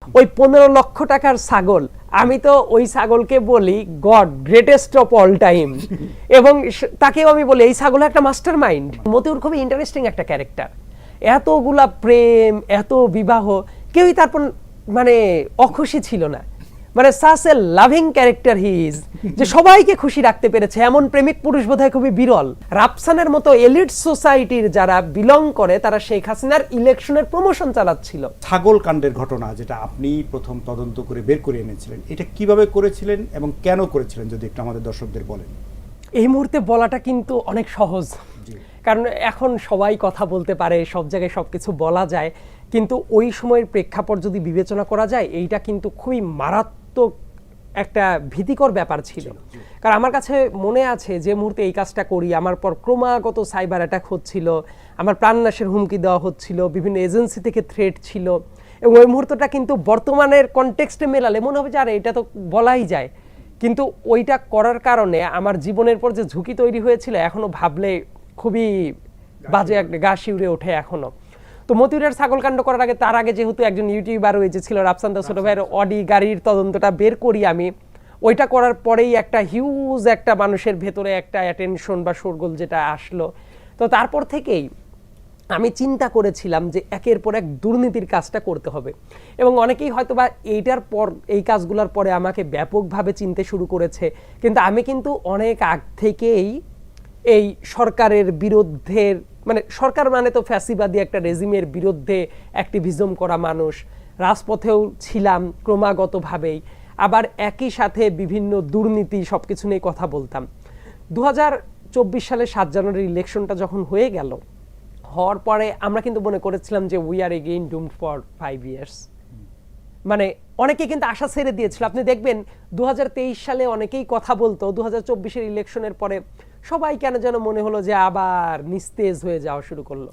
ওই 15 লক্ষ টাকার ছাগল, আমি তো ওই ছাগলকে বলি god greatest of all time, এবং তাকেও আমি বলি এই ছাগল একটা মাস্টার মাইন্ড। মতিউর খুবই ইন্টারেস্টিং একটা ক্যারেক্টার, এতগুলা প্রেম, এত বিবাহ, কেউই তারপর মানে অখুশি ছিল না। মানে such a loving character he is, যে সবাইকে খুশি রাখতে পেরেছে এমন প্রেমিক পুরুষ বোধহয় খুবই বিরল। রাফসানের মতো এলিট সোসাইটির যারা বিলং করে তারা শেখ হাসিনার ইলেকশনের প্রমোশন চালাচ্ছিল। ছাগল কাণ্ডের ঘটনা যেটা আপনি প্রথম তদন্ত করে বের করে এনেছিলেন, এটা কিভাবে করেছিলেন এবং কেন করেছিলেন যদি একটু আমাদের দর্শকদের বলেন। এই মুহূর্তে বলাটা কিন্তু অনেক সহজ, কারণ এখন সবাই কথা বলতে পারে, সব জায়গায় সবকিছু বলা যায়, কিন্তু ওই সময়ের প্রেক্ষাপট যদি বিবেচনা করা যায় এইটা কিন্তু খুবই মারাত্মক একটা ভীতিকর ব্যাপার ছিল। কারণ আমার কাছে মনে আছে যে মুহূর্তে এই কাজটা করি, আমার পর ক্রমাগত সাইবার অ্যাটাক হচ্ছিল, আমার প্রাণনাশের হুমকি দেওয়া হচ্ছিল, বিভিন্ন এজেন্সি থেকে থ্রেট ছিল, এবং ওই মুহূর্তটা কিন্তু বর্তমানের কনটেক্সটে মেলালে মনে হবে যে আরে এটা তো বলাই যায়, কিন্তু ওইটা করার কারণে আমার জীবনের পর যে ঝুঁকি তৈরি হয়েছিল এখনো ভাবলে খুবই বাজে, একটা গা শিউরে ওঠে এখনো। তো মতিউরের ছাগলকাণ্ড করার আগে, তার আগে যেহেতু একজন ইউটিউবার হয়েছে ছিল রাফসান দা ছোট ভাইয়ের অডি গাড়ির তদন্তটা বের করি আমি, ওইটা করার পরেই একটা হিউজ একটা মানুষের ভেতরে একটা অ্যাটেনশন বা শোরগোল যেটা আসলো। তো তারপর থেকেই আমি চিন্তা করেছিলাম যে একের পর এক দুর্নীতির কাজটা করতে হবে, এবং অনেকেই হয়তো বা এইটার পর এই কাজগুলোর পরে আমাকে ব্যাপকভাবে চিনতে শুরু করেছে, কিন্তু আমি কিন্তু অনেক আগ থেকেই এই সরকারের বিরুদ্ধে, মানে সরকার মানে তো ফ্যাসিবাদী একটা রেজিমের বিরুদ্ধে অ্যাক্টিভিজম করা মানুষ, রাজপথেও ছিলাম ক্রমাগতভাবেই, আবার একই সাথে বিভিন্ন দুর্নীতি সবকিছু নিয়ে কথা বলতাম। 2024 সালে 7 জানুয়ারি ইলেকশনটা যখন হয়ে গেল, হওয়ার পরে আমরা কিন্তু মনে করেছিলাম যে we are again doomed for 5 years. মানে অনেকে কিন্তু আশা ছেড়ে দিয়েছিল। আপনি দেখবেন 2023 সালে অনেকেই কথা বলতো, 2024-এর ইলেকশনের পরে সবাই কেন যেন মনে হলো যে আবার নিস্তেজ হয়ে যাওয়া শুরু করলো।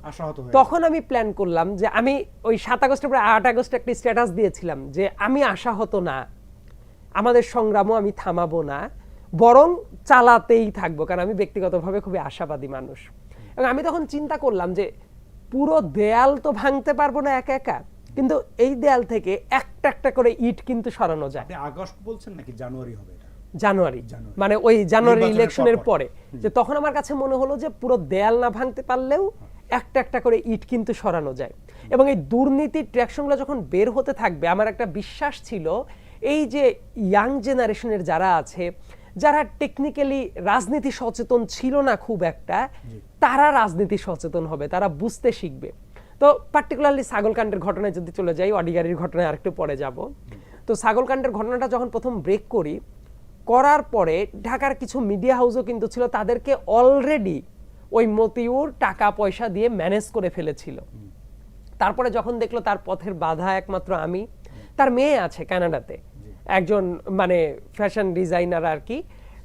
তখন আমি প্ল্যান করলাম যে আমি ওই 7 আগস্টের পরে 8 আগস্ট একটা স্ট্যাটাস দিয়েছিলাম যে আমি আশাহত না, আমাদের সংগ্রামও আমি থামাবো না, বরং চালাতেই থাকবো, কারণ আমি ব্যক্তিগতভাবে খুবই আশাবাদী মানুষ। এবং আমি তখন চিন্তা করলাম যে পুরো দেয়াল তো ভাঙতে পারবো না একা একা, কিন্তু এই দেয়াল থেকে একটা একটা করে ইট কিন্তু সরানো যায়। আপনি আগস্ট বলছেন নাকি জানুয়ারি হবে? জানুয়ারি, মানে ওই জানুয়ারি ইলেকশনের পরে, যে তখন আমার কাছে মনে হলো যে পুরো দেয়াল না ভাঙতে পারলেও একটা একটা করে ইট কিন্তু সরানো যায়। এবং এই দুর্নীতির ট্র্যাকশনগুলো যখন বের হতে থাকবে, আমার একটা বিশ্বাস ছিল এই যে ইয়াং জেনারেশনের যারা আছে, যারা টেকনিক্যালি রাজনীতি সচেতন ছিল না খুব একটা, তারা রাজনীতি সচেতন হবে, তারা বুঝতে শিখবে। তো পার্টিকুলারলি ছাগলকাণ্ডের ঘটনায় যদি চলে যাই, অডি গাড়ির ঘটনায় আরেকটু পরে যাব। তো ছাগলকাণ্ডের ঘটনাটা যখন প্রথম ব্রেক করি, করার পরে ঢাকার কিছু মিডিয়া হাউসও কিন্তু ছিল, তাদেরকে অলরেডি ওই মতিউর টাকা পয়সা দিয়ে ম্যানেজ করে ফেলেছিল। তারপরে যখন দেখলো তার পথের বাধা একমাত্র আমি, তার মেয়ে আছে কানাডাতে, একজন মানে ফ্যাশন ডিজাইনার আর কি,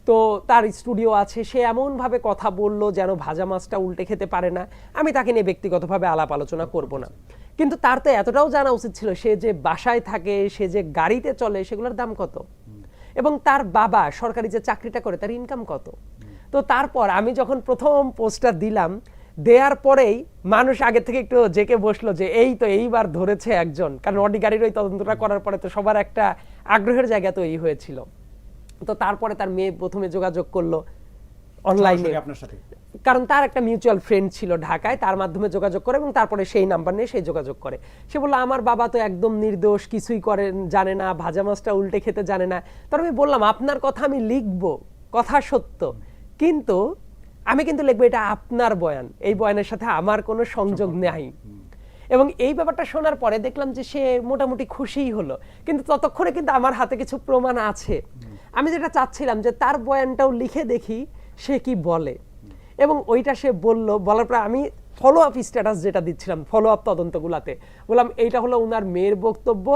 তো তার স্টুডিও আছে, সে এমনভাবে কথা বলল যেন ভাজা মাছটা উল্টে খেতে পারে না। আমি তাকে নিয়ে ব্যক্তিগতভাবে আলাপ আলোচনা করব না, কিন্তু তার তো এতটাও জানা উচিত ছিল সে যে বাসায় থাকে, সে যে গাড়িতে চলে, সেগুলোর দাম কত, এবং তার বাবা সরকারি যে চাকরিটা করে তার ইনকাম কত। তো তারপর আমি যখন প্রথম পোস্টটা দিলাম, দেওয়ার পরেই মানুষ আগে থেকে একটু জেকে বসলো যে এই তো এইবার ধরেছে একজন, কারণ অডি গাড়ির ওই তদন্তটা করার পরে তো সবার একটা আগ্রহের জায়গা তৈরি হয়েছিল। তো তারপরে তার মেয়ে প্রথমে যোগাযোগ করলো অনলাইনে, কারণ তার একটা মিউচুয়াল ফ্রেন্ড ছিল ঢাকায়, তার মাধ্যমে যোগাযোগ করে, এবং তারপরে সেই নাম্বার নিয়ে সেই যোগাযোগ করে। সে বললো আমার বাবা তো একদম নির্দোষ, কিছুই করেন জানে না, ভাজা মাছটা উল্টে খেতে জানে না। তার আমি বললাম আপনার কথা আমি লিখবো, কথা সত্য, কিন্তু আমি কিন্তু লিখবো এটা আপনার বয়ান, এই বয়ানের সাথে আমার কোনো সংযোগ নেই। এবং এই ব্যাপারটা শোনার পরে দেখলাম যে সে মোটামুটি খুশিই হলো, কিন্তু ততক্ষণে কিন্তু আমার হাতে কিছু প্রমাণ আছে। আমি যেটা চাচ্ছিলাম যে তার বয়ানটাও লিখে দেখি সে কি বলে, এবং ওইটা সে বলল। বলার পরে আমি ফলো আপ স্ট্যাটাস যেটা দিচ্ছিলাম ফলো আপ তদন্তগুলাতে, বললাম এইটা হলো উনার মেয়ের বক্তব্য,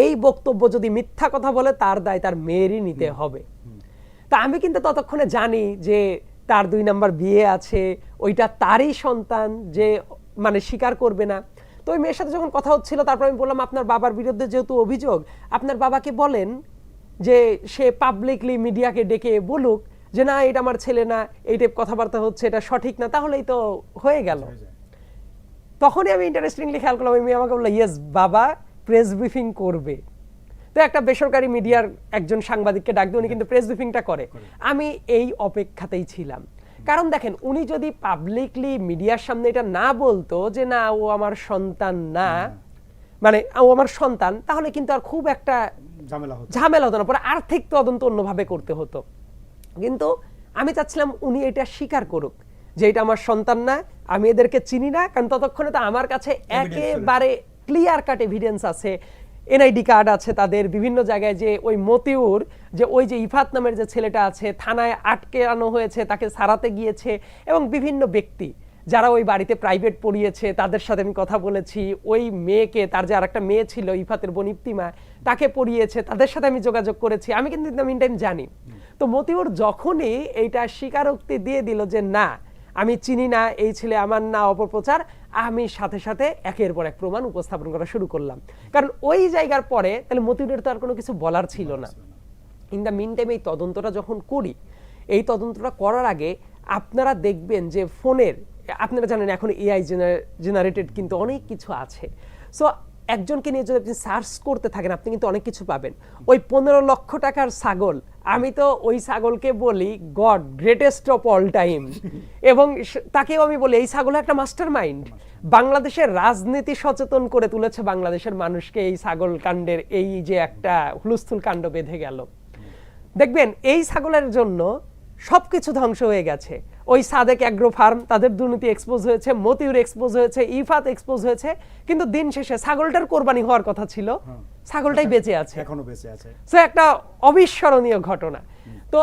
এই বক্তব্য যদি মিথ্যা কথা বলে তার দায় তার মেয়েরই নিতে হবে। তা আমি কিন্তু ততক্ষণে জানি যে তার 2 নাম্বার বিয়ে আছে, ওইটা তারই সন্তান, যে মানে স্বীকার করবে না। তো ওই মেয়ের সাথে যখন কথা হচ্ছিল, তারপর আমি বললাম আপনার বাবার বিরুদ্ধে যেহেতু অভিযোগ, আপনার বাবাকে বলেন যে সে পাবলিকলি মিডিয়াকে ডেকে বলুক যে না এটা আমার ছেলে না, এই টাইপ কথাবার্তা হচ্ছে, এটা সঠিক না, তাহলেই তো হয়ে গেল। তখনই আমি ইন্টারেস্টিংলি খেয়াল করলাম, আমি আমাকে বললাম ইয়েস বাবা, প্রেস ব্রিফিং করবে। তো একটা বেসরকারি মিডিয়ার একজন সাংবাদিককে ডাক দিয়ে উনি কিন্তু প্রেস ব্রিফিংটা করে। আমি এই অপেক্ষাতেই ছিলাম, কারণ দেখেন উনি যদি পাবলিকলি মিডিয়ার সামনে এটা না বলতো যে না ও আমার সন্তান না, মানে ও আমার সন্তান, তাহলে কিন্তু আর খুব একটা ঝামেলা হতো না, পরে আর্থিক তদন্ত অন্যভাবে করতে হতো। কিন্তু আমি চাচ্ছিলাম উনি এটা স্বীকার করুক যে এটা আমার সন্তান না, আমি এদেরকে চিনি না, কারণ ততক্ষণে তো আমার কাছে একেবারে ক্লিয়ার কাট এভিডেন্স আছে, এনআইডি কার্ড আছে তাদের, বিভিন্ন জায়গায় যে ওই মতিউর, যে ওই যে ইফাত নামের যে ছেলেটা আছে থানায় আটকে আনো হয়েছে, তাকে সারাতে গিয়েছে, এবং বিভিন্ন ব্যক্তি যারা ওই বাড়িতে প্রাইভেট পড়িয়েছে তাদের সাথে আমি কথা বলেছি, ওই মেয়েকে, তার যে আরেকটা মেয়ে ছিল ইফাতের বোন ইফতিমা, তাকে পড়িয়েছে, তাদের সাথে আমি যোগাযোগ করেছি, আমি কিন্তু মিন টাইম জানি। তো মতিউর যখনই এইটা স্বীকারোক্তি দিয়ে দিল যে না আমি চিনি না, এই ছেলে আমার না, অপপ্রচার, আমি সাথে সাথে একের পর এক প্রমাণ উপস্থাপন করা শুরু করলাম, কারণ ওই জায়গার পরে তাহলে মতিউরের তো আর কোনো কিছু বলার ছিল না। ইন দ্য মিন টাইম এই তদন্তটা যখন করি, এই তদন্তটা করার আগে আপনারা দেখবেন যে ফোনের, আপনারা জানেন এখন এআই জেনারেটেড কিন্তু অনেক কিছু আছে, সো একজনকে নিয়ে যদি আপনি সার্চ করতে থাকেন আপনি কিন্তু অনেক কিছু পাবেন। ওই 15 লক্ষ টাকার ছাগল, আমি তো ওই ছাগলকে বলি god greatest of all time, এবং তাকেও আমি বলি এই ছাগল একটা মাস্টার মাইন্ড, বাংলাদেশের রাজনীতি সচেতন করে তুলেছে বাংলাদেশের মানুষকে এই ছাগল কাণ্ডের, এই যে একটা হুলস্থুল কাণ্ড বেঁধে গেল। দেখবেন এই ছাগলের জন্য সবকিছু ধ্বংস হয়ে গেছে। ওই সাদেক অ্যাগ্রো ফার্ম, তাদের দুর্নীতি এক্সপোজ হয়েছে, মতিউর এক্সপোজ হয়েছে, ইফাত এক্সপোজ হয়েছে, কিন্তু দিন শেষে ছাগলটার কোরবানি হওয়ার কথা ছিল, ছাগলটাই বেঁচে আছে, এখনো বেঁচে আছে। সো একটা অবিস্মরণীয় ঘটনা। তো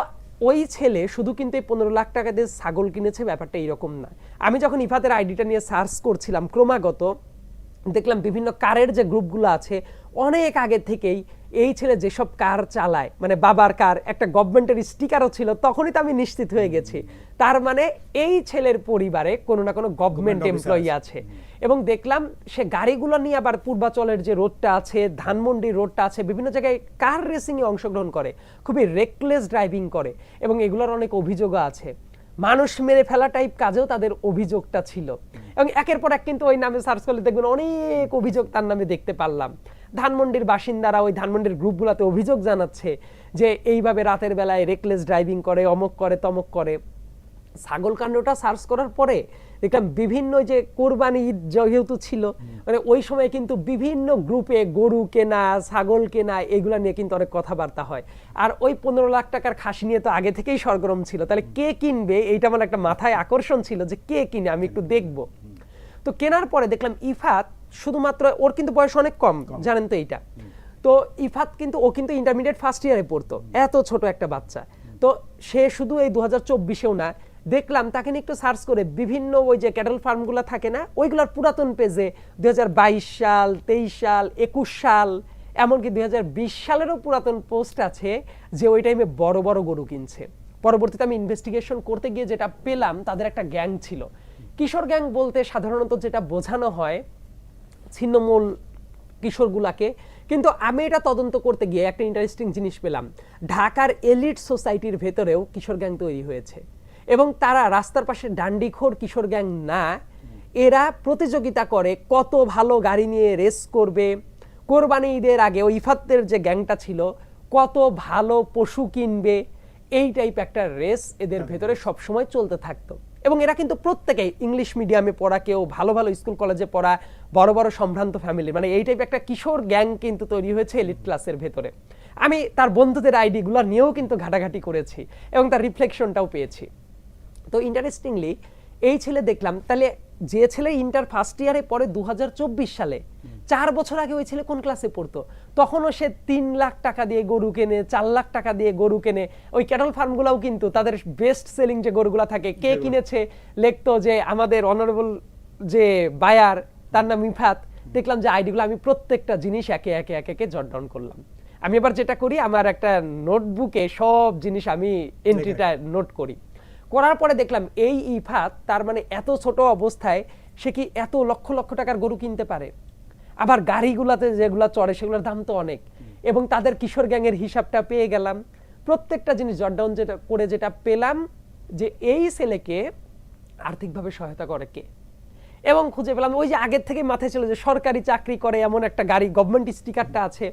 ওই ছেলে শুধু কিন্তু এই 15 লাখ টাকা দিয়ে ছাগল কিনেছে ব্যাপারটা এরকম না। আমি যখন ইফাতের আইডিটা নিয়ে সার্চ করছিলাম ক্রমাগত দেখলাম বিভিন্ন কারের যে গ্রুপগুলো আছে অনেক আগে থেকেই এই ছেলে যেসব কার চালায়, মানে বাবার কার, একটা গভর্নমেন্টের স্টিকারও ছিল, তখনই তো আমি নিশ্চিত হয়ে গেছি তার মানে এই ছেলের পরিবারে কোনো না কোনো গভর্নমেন্ট এমপ্লয়ি আছে। এবং দেখলাম সে গাড়িগুলো নিয়ে আবার পূর্বাচলের যে রোডটা আছে, ধানমন্ডি রোডটা আছে, বিভিন্ন জায়গায় কার রেসিং এ অংশগ্রহণ করে, খুবই রেকলেস ড্রাইভিং করে, এবং এগুলোর অনেক অভিযোগও আছে। মানুষ মেরে ফেলা টাইপ কাজেও তাদের অভিযোগটা ছিল, এবং একের পর এক কিন্তু ওই নামে সার্চ করলে দেখবেন অনেক অভিযোগ তার নামে দেখতে পারলাম। ধানমন্ডির বাসিন্দারা ওই ধানমন্ডির গ্রুপগুলোতে অভিযোগ জানাচ্ছে যে এইভাবে রাতের বেলায় রেকলেস ড্রাইভিং করে, অমক করে, তমক করে। ছাগল কাণ্ডটা সার্চ করার পরে দেখলাম বিভিন্ন যে কোরবানি ঈদ যেহেতু ছিল, মানে ওই সময় কিন্তু বিভিন্ন গ্রুপে গরু কেনা, ছাগল কেনা, এগুলা নিয়ে কিন্তু অনেক কথাবার্তা হয়। আর ওই 15 লাখ টাকার খাসি নিয়ে তো আগে থেকেই সরগরম ছিল, তাহলে কে কিনবে এইটা আমার একটা মাথায় আকর্ষণ ছিল যে কে কিনে, আমি একটু দেখবো। তো কেনার পরে দেখলাম ইফাত শুধুমাত্র, ওর কিন্তু বয়স অনেক কম, জানেন তো এইটা। তো ইফাত কিন্তু, ও কিন্তু ইন্টারমিডিয়েট ফার্স্ট ইয়ারে পড়তো, এত ছোট একটা বাচ্চা। তো সে শুধু এই 2024-এও না, দেখলাম তাকে নিয়ে একটু সার্চ করে বিভিন্ন ওই যে ক্যাটল ফার্মগুলো থাকে না, ওইগুলোর পুরাতন পেজে 2022 সাল, 23 সাল, 21 সাল, এমনকি 2020 সালেরও পুরাতন পোস্ট আছে যে ওই টাইমে বড় বড় গরু কিনছে। পরবর্তীতে আমি ইনভেস্টিগেশন করতে গিয়ে যেটা পেলাম, তাদের একটা গ্যাং ছিল। কিশোর গ্যাং বলতে সাধারণত যেটা বোঝানো হয় ছিন্নমূল কিশোরগুলাকে, কিন্তু আমি এটা তদন্ত করতে গিয়ে একটা ইন্টারেস্টিং জিনিস পেলাম। ঢাকার এলিট সোসাইটির ভেতরেও কিশোর গ্যাং তৈরি হয়েছে, এবং তারা রাস্তার পাশে ডান্ডিখোর কিশোর গ্যাং না, এরা প্রতিযোগিতা করে কত ভালো গাড়ি নিয়ে রেস করবে। কোরবানি ঈদের আগে ওই ইফাতের যে গ্যাংটা ছিল কত ভালো পশু কিনবে, এই টাইপ একটা রেস এদের ভেতরে সবসময় চলতে থাকতো। এবং এরা কিন্তু প্রত্যেকেই ইংলিশ মিডিয়ামে পড়া, কেউ ভালো ভালো স্কুল কলেজে পড়া, বড় বড় সম্ভ্রান্ত ফ্যামিলি, মানে এই টাইপ একটা কিশোর গ্যাং কিন্তু তৈরি হয়েছে এলিট ক্লাসের ভেতরে। আমি তার বন্ধুদের আইডিগুলো নিয়েও কিন্তু ঘাটাঘাটি করেছি এবং তার রিফ্লেকশনটাও পেয়েছি। তো ইন্টারেস্টিংলি এই ছেলে দেখলাম, তাহলে যে ছেলে ইন্টার ফার্স্ট ইয়ারে পরে 2024 সালে, 4 বছর আগে ওই ছেলে কোন ক্লাসে পড়তো? তখনও সে 3 লাখ টাকা দিয়ে গরু কেনে, 4 লাখ টাকা দিয়ে গরু কেনে। ওই ক্যাটল ফার্মগুলোও কিন্তু তাদের বেস্ট সেলিং যে গরুগুলা থাকে, কে কিনেছে লিখতো যে আমাদের অনারেবল যে বায়ার, তার নাম ইফাত। দেখলাম যে আইডিগুলো, আমি প্রত্যেকটা জিনিস একে একে একে একে জট ডাউন করলাম। আমি এবার যেটা করি, আমার একটা নোটবুকে সব জিনিস আমি এন্ট্রিটা নোট করি। করার পরে দেখলাম এই ইফাত, তার মানে এত ছোট অবস্থায় সে কি এত লক্ষ লক্ষ টাকার গরু কিনতে পারে? আবার গাড়িগুলাতে যেগুলা চড়ে সেগুলোর দাম তো অনেক। এবং তাদের কিশোর গ্যাংয়ের হিসাবটা পেয়ে গেলাম। প্রত্যেকটা জিনিস জট ডাউন যেটা করে যেটা পেলাম যে এই ছেলেকে আর্থিকভাবে সহায়তা করে কে, এবং খুঁজে পেলাম ওই যে আগের থেকে মাথায় ছিল যে সরকারি চাকরি করে এমন একটা গাড়ি, গভর্নমেন্ট স্টিকারটা আছে।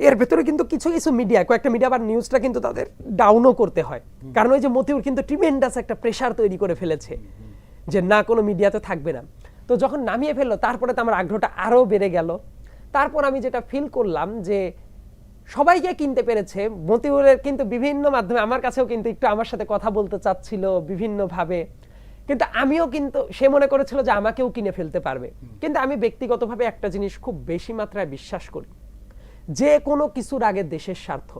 এর ভেতরে কিন্তু কিছু কিছু মিডিয়া, কয়েকটা মিডিয়া বা নিউজটা কিন্তু তাদের ডাউনও করতে হয়, কারণ ওই যে মতিউর কিন্তু ট্রিমেন্ডাস একটা প্রেশার তৈরি করে ফেলেছে যে না কোনো মিডিয়াতে থাকবে না। তো যখন নামিয়ে ফেললো তারপরে তো আমার আগ্রহটা আরো বেড়ে গেল। তারপর আমি যেটা ফিল করলাম যে সবাইকে কিনতে পেরেছে, মতিউরের কিন্তু বিভিন্ন মাধ্যমে আমার কাছেও কিন্তু একটু আমার সাথে কথা বলতে চাচ্ছিল বিভিন্নভাবে, কিন্তু আমিও কিন্তু সে মনে করেছিল যে আমাকেও কিনে ফেলতে পারবে। কিন্তু আমি ব্যক্তিগতভাবে একটা জিনিস খুব বেশি মাত্রায় বিশ্বাস করি, যে কোনো কিছুর আগে দেশের স্বার্থ।